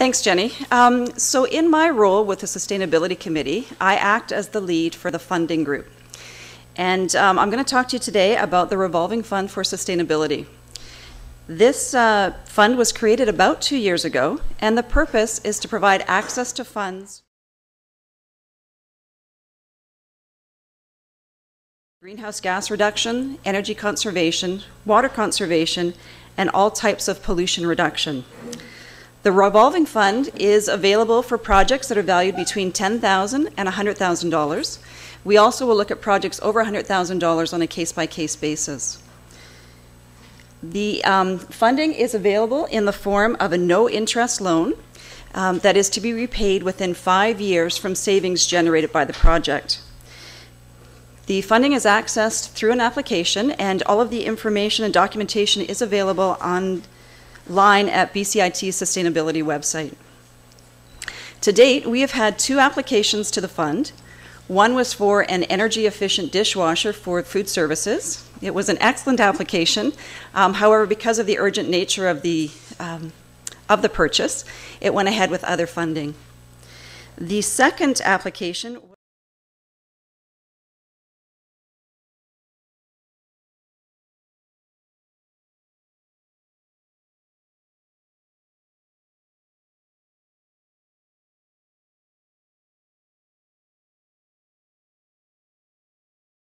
Thanks, Jenny. So in my role with the Sustainability Committee, I act as the lead for the funding group. And I'm going to talk to you today about the Revolving Fund for Sustainability. This fund was created about 2 years ago, and the purpose is to provide access to funds, greenhouse gas reduction, energy conservation, water conservation, and all types of pollution reduction. The Revolving Fund is available for projects that are valued between $10,000 and $100,000. We also will look at projects over $100,000 on a case-by-case basis. The funding is available in the form of a no-interest loan that is to be repaid within 5 years from savings generated by the project. The funding is accessed through an application, and all of the information and documentation is available online at BCIT's sustainability website. To date, we have had 2 applications to the fund. One was for an energy-efficient dishwasher for food services. It was an excellent application. However, because of the urgent nature of the purchase, it went ahead with other funding. The second application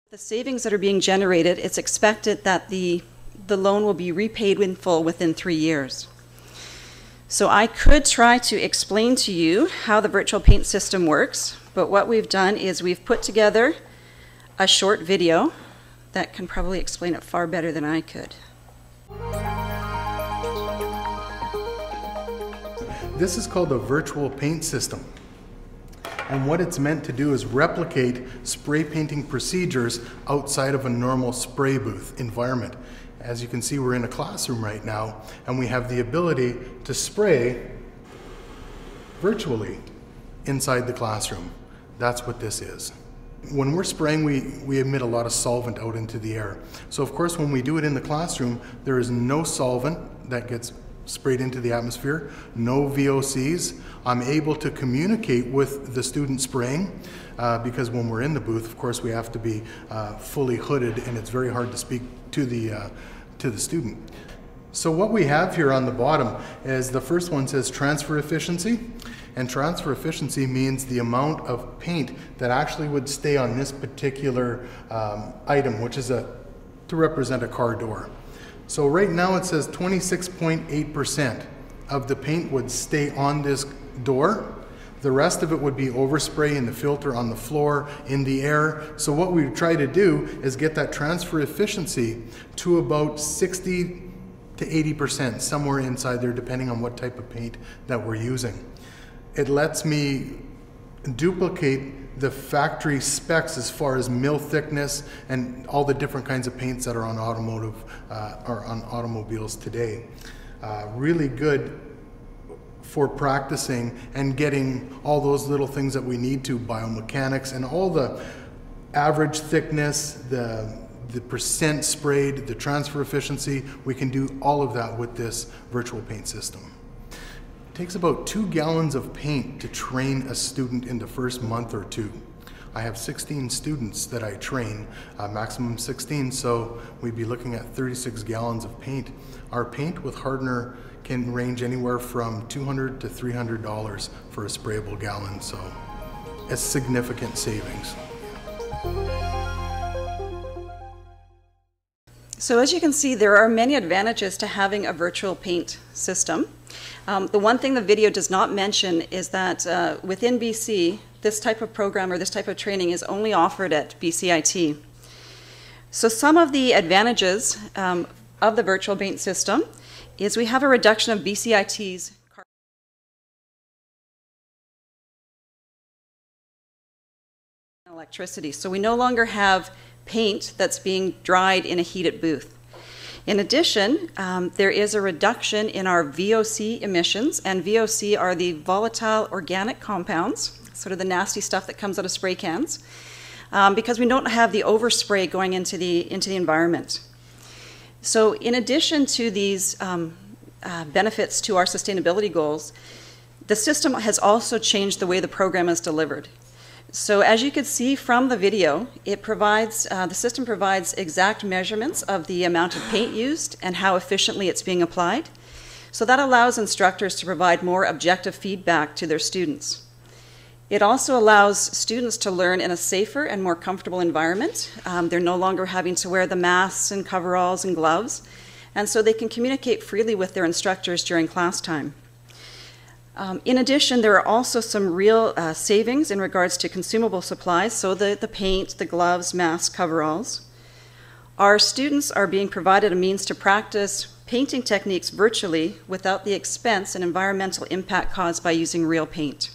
the savings that are being generated, it's expected that the loan will be repaid in full within 3 years. So I could try to explain to you how the virtual paint system works, but what we've done is we've put together a short video that can probably explain it far better than I could. This is called a virtual paint system. And what it's meant to do is replicate spray painting procedures outside of a normal spray booth environment. As you can see, we're in a classroom right now, and we have the ability to spray virtually inside the classroom. That's what this is. When we're spraying, we emit a lot of solvent out into the air. So of course, when we do it in the classroom, there is no solvent that gets sprayed into the atmosphere, no VOCs. I'm able to communicate with the student spraying because when we're in the booth, of course, we have to be fully hooded, and it's very hard to speak to the student. So what we have here on the bottom is the first one says transfer efficiency, and transfer efficiency means the amount of paint that actually would stay on this particular item, which is to represent a car door. So right now it says 26.8% of the paint would stay on this door. The rest of it would be overspray in the filter, on the floor, in the air. So what we try to do is get that transfer efficiency to about 60 to 80%, somewhere inside there, depending on what type of paint that we're using. It lets me duplicate the factory specs as far as mill thickness and all the different kinds of paints that are on automobiles today. Really good for practicing and getting all those little things that we need to, biomechanics and all the average thickness, the percent sprayed, the transfer efficiency. We can do all of that with this virtual paint system. It takes about 2 gallons of paint to train a student in the first month or 2. I have 16 students that I train, maximum 16, so we'd be looking at 36 gallons of paint. Our paint with hardener can range anywhere from $200 to $300 for a sprayable gallon, so it's significant savings. So as you can see, there are many advantages to having a virtual paint system. The one thing the video does not mention is that within BC, this type of program or this type of training is only offered at BCIT. So some of the advantages of the virtual paint system is we have a reduction of BCIT's electricity. So we no longer have paint that's being dried in a heated booth. In addition, there is a reduction in our VOC emissions, and VOC are the volatile organic compounds, sort of the nasty stuff that comes out of spray cans, because we don't have the overspray going into the environment. So in addition to these benefits to our sustainability goals, The system has also changed the way the program is delivered. So as you can see from the video, the system provides exact measurements of the amount of paint used and how efficiently it's being applied. So that allows instructors to provide more objective feedback to their students. It also allows students to learn in a safer and more comfortable environment. They're no longer having to wear the masks and coveralls and gloves, and so they can communicate freely with their instructors during class time. In addition, there are also some real savings in regards to consumable supplies, so the paint, the gloves, masks, coveralls. Our students are being provided a means to practice painting techniques virtually without the expense and environmental impact caused by using real paint.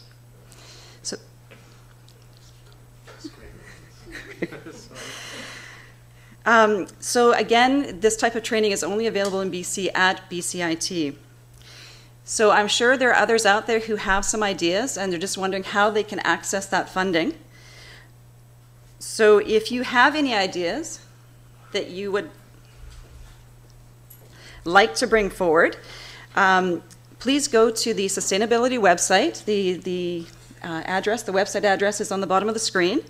So again, this type of training is only available in BC at BCIT. So I'm sure there are others out there who have some ideas and they're just wondering how they can access that funding. So if you have any ideas that you would like to bring forward, please go to the sustainability website. The website address is on the bottom of the screen,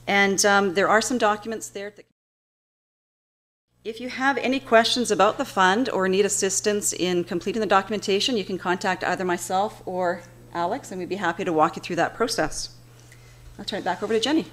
and there are some documents there. If you have any questions about the fund or need assistance in completing the documentation, you can contact either myself or Alex, and we'd be happy to walk you through that process. I'll turn it back over to Jenny.